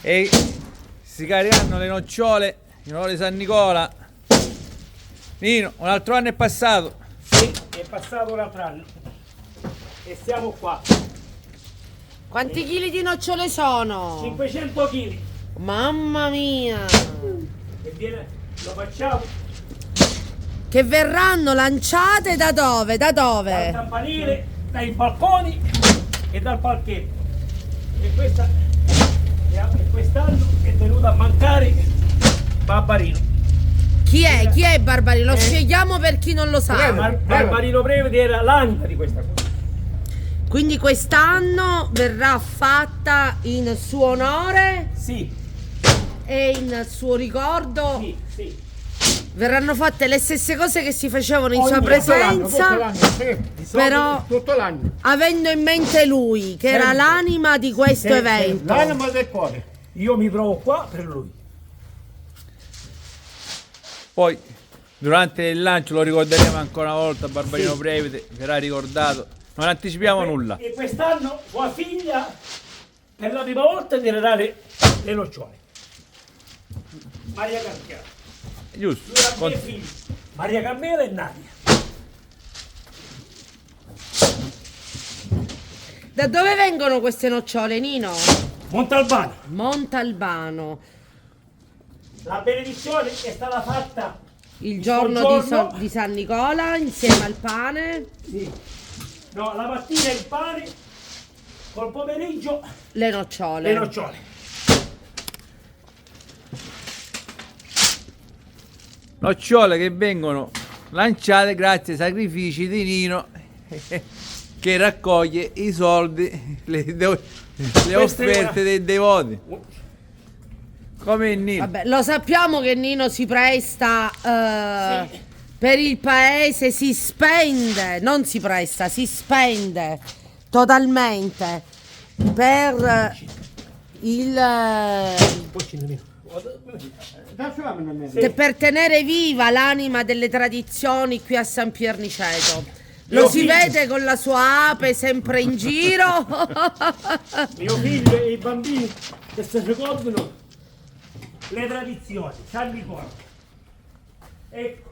E si caricheranno le nocciole in onore di San Nicola. Nino, un altro anno è passato. Sì, è passato un altro anno. E siamo qua. Quanti chili di nocciole sono? 500 kg. Mamma mia! E viene, lo facciamo Che verranno lanciate da dove? Da dal dove? campanile, dai balconi e dal palchetto. E quest'anno è venuto a mancare Barbarino. Chi è? Chi è Barbarino? Lo spieghiamo per chi non lo sa. Barbarino Previti era l'anima di questa cosa. Quindi quest'anno verrà fatta in suo onore Sì, e in suo ricordo. sì, sì. Verranno fatte le stesse cose che si facevano in Ogni sua anno, presenza, Tutto l'anno, sì. però Tutto l'anno. avendo in mente lui, che era Sempre. l'anima di questo Sempre. evento. L'anima del cuore. Io mi trovo qua per lui. Poi durante il lancio lo ricorderemo ancora una volta. Barbarino Previti verrà ricordato. Non anticipiamo nulla. E quest'anno sua figlia per la prima volta tirerà le nocciole. Maria Carmela. Giusto. Due Con- mie figlie, Maria Carmela e Nadia. Da dove vengono queste nocciole, Nino? Montalbano. Montalbano. La benedizione è stata fatta Il giorno giorno. di San Nicola insieme al pane, sì. No, la mattina il pane, col pomeriggio le nocciole. le nocciole. Nocciole che vengono lanciate grazie ai sacrifici di Nino che raccoglie i soldi, le offerte dei devoti. Come il Nino. Vabbè, lo sappiamo che Nino si presta per il paese, si spende, non si presta, si spende totalmente per Poi ci nemmeno. per tenere viva l'anima delle tradizioni qui a San Pierniceto. Lo si vede con la sua ape sempre in giro. Mio figlio e i bambini che si ricordano le tradizioni, San Nicola. Ecco,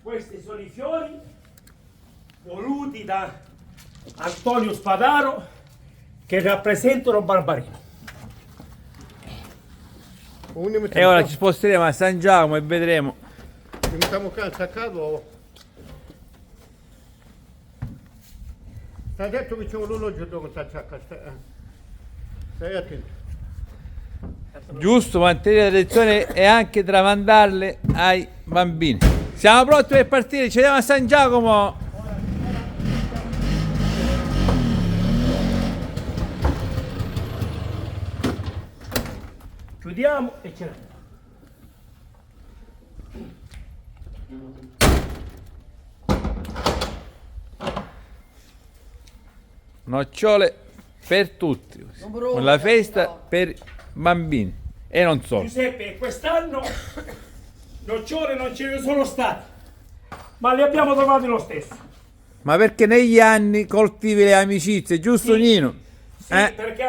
questi sono i fiori voluti da Antonio Spadaro che rappresentano Barbarino. E ora ci sposteremo a San Giacomo e vedremo. Ci mettiamo qua attaccato. Sta detto che c'è un orologio dove sta attaccato. Stai attento. Giusto mantenere la tradizione e anche tramandarle ai bambini. Siamo pronti per partire, ci vediamo a San Giacomo. Chiudiamo e ce ne andiamo. Nocciole per tutti, con la festa per bambini e non solo. Giuseppe, quest'anno nocciole non ce ne sono state, ma le abbiamo trovate lo stesso. Ma perché negli anni coltivi le amicizie, giusto Sì. Nino? Sì, perché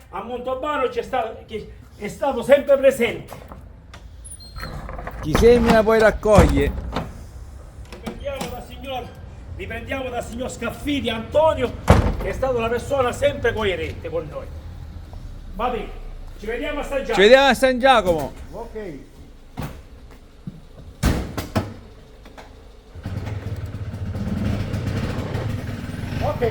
a Montalbano è stato sempre presente. Chi semina poi raccoglie. Riprendiamo dal signor Scaffidi Antonio, che è stato una persona sempre coerente con noi. Va bene, ci vediamo a San Ci Giacomo. vediamo a San Giacomo. Ok. Ok.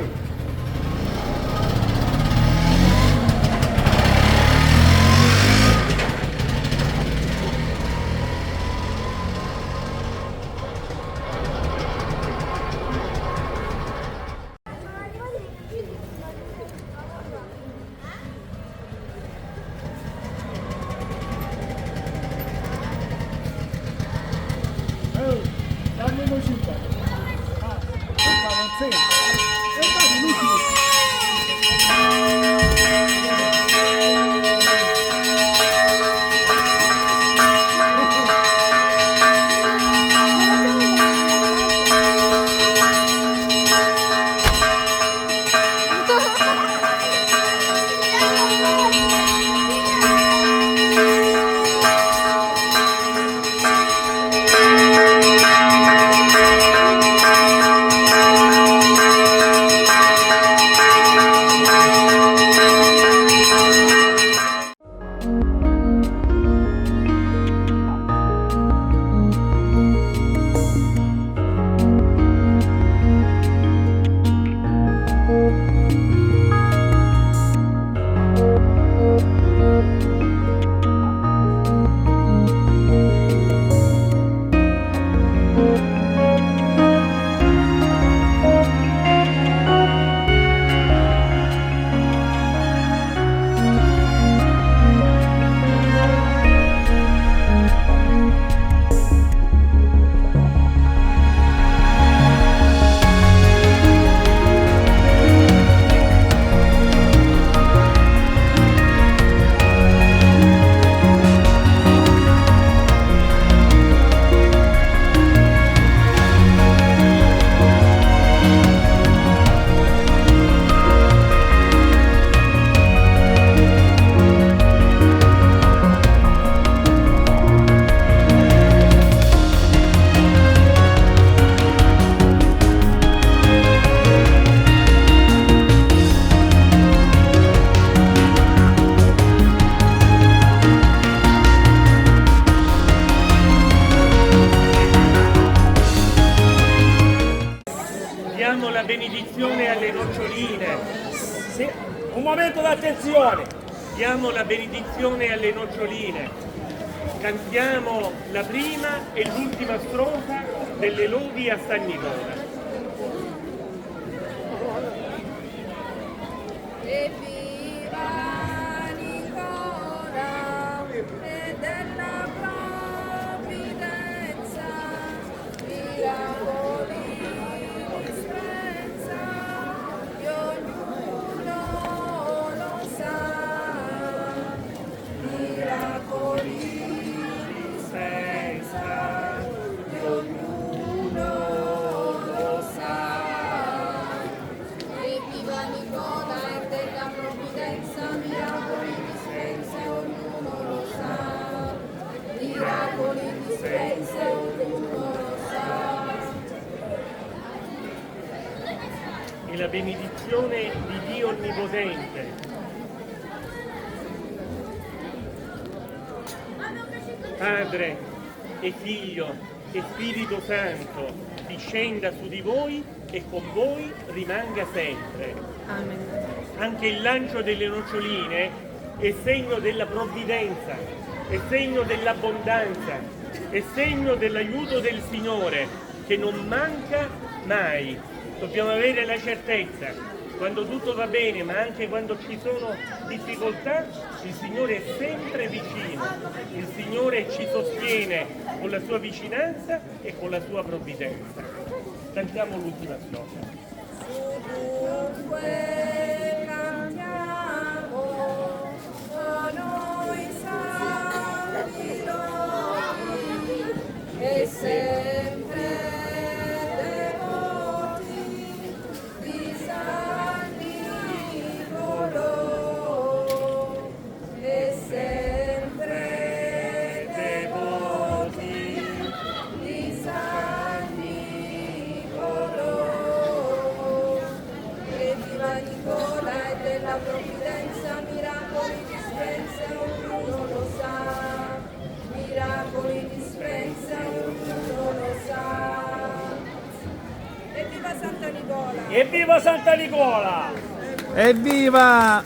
Dammi un'uscita. Non Sì, un momento d'attenzione. Diamo la benedizione alle noccioline. Cantiamo la prima e l'ultima strofa delle lodi a San Nicola. Evviva Nicola e della provvidenza, miracoli dispensa, e ognuno lo sa, miracoli dispensa, e ognuno lo sa. Evviva Nicola e della provvidenza, miracoli dispensa, ognuno lo sa. Miracoli dispensa, ognuno lo sa. E la benedizione di Dio Onnipotente, Padre e Figlio e Spirito Santo, discenda su di voi e con voi rimanga sempre. Amen. Anche il lancio delle noccioline è segno della provvidenza, è segno dell'abbondanza, è segno dell'aiuto del Signore che non manca mai. Dobbiamo avere la certezza, quando tutto va bene, ma anche quando ci sono difficoltà, il Signore è sempre vicino, il Signore ci sostiene con la sua vicinanza e con la sua provvidenza. Cantiamo l'ultima strofa. Dunque cantiamo, a noi santi lodi, e sempre devoti di San Niccolò, e sempre devoti di San Niccolò. Evviva Nicola e della provvidenza, miracoli dispensa, ognuno lo sa. Miracoli dispensa, ognuno lo sa. Evviva Santa Nicola! Evviva Santa Nicola! Evviva!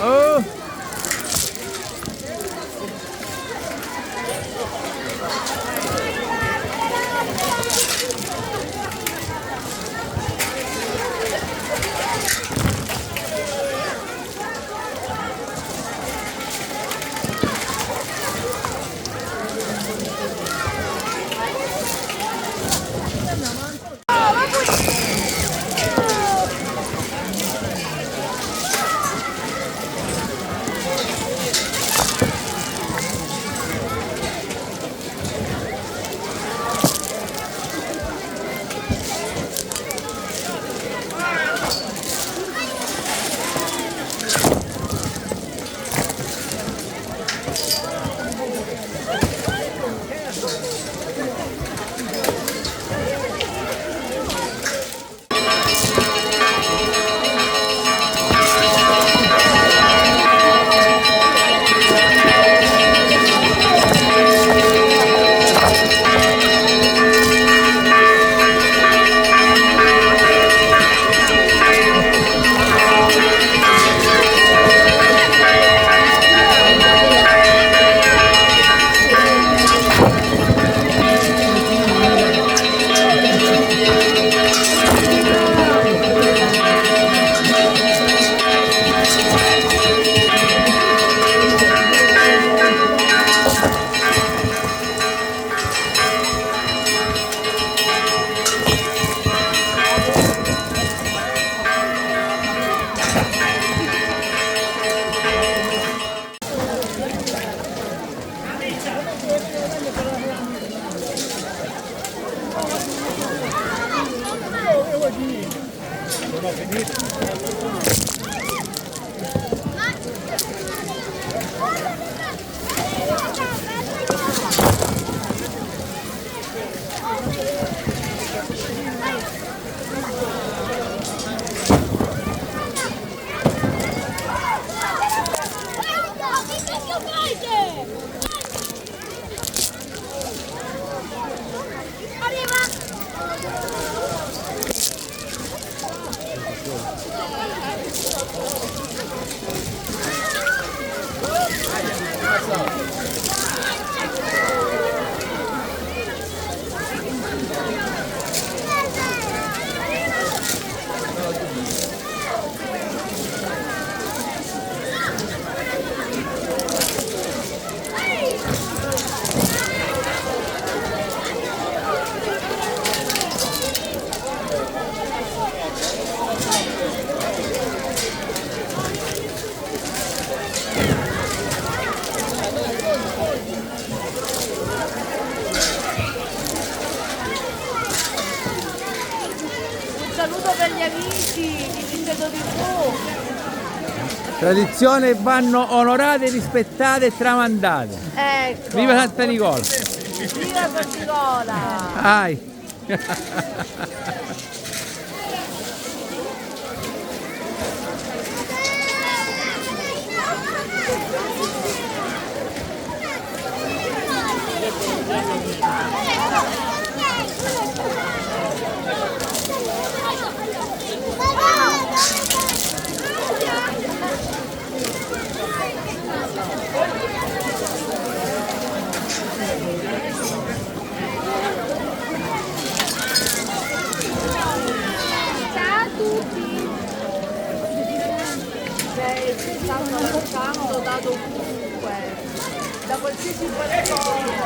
Oh. Saluto per gli amici di Vincenzo TV. Tradizioni vanno onorate, rispettate e tramandate. Ecco. Viva Santa Nicola! Viva Santa Nicola! Ai! Ciao a tutti! Sei stato lasciando da dovunque, da qualsiasi persona.